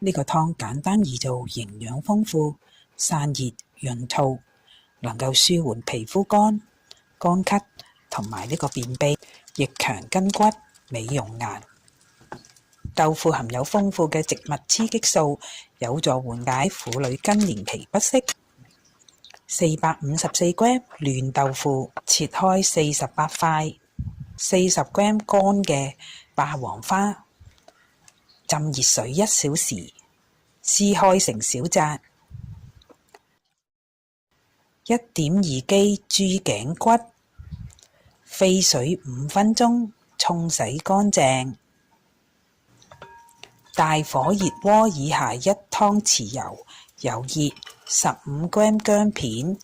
呢個湯簡單易做，營養豐富，散熱潤肚，能夠舒緩皮膚乾咳同埋呢個便秘，亦強筋骨、美容顏。豆腐含有豐富嘅植物雌激素，有助緩解婦女更年期不適。454g 嫩豆腐，切開48塊，40g 乾嘅霸王花，浸熱水1小時，撕開成小塊。1.2 g 豬頸骨，飛水5分鐘，沖洗乾淨。大火熱鍋以下1湯匙油，油熱15g 薑片，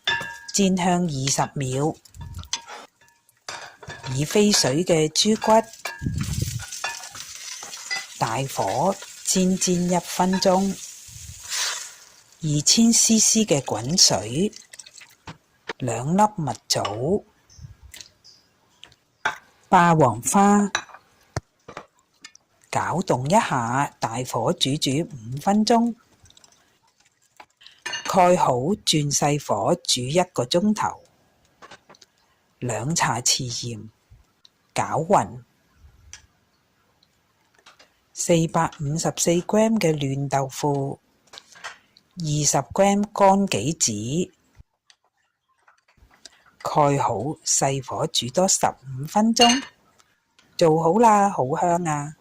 煎香20秒。以飛水嘅豬骨，大火煎1分鐘。2000cc 嘅滾水，2粒蜜棗，霸王花，攪動一下，大火煮5分鐘。蓋好，轉細火煮1個鐘頭。2茶匙鹽，攪勻。454g 嘅嫩豆腐，20g 乾杞子，蓋好，細火煮多15分鐘。做好啦，好香啊！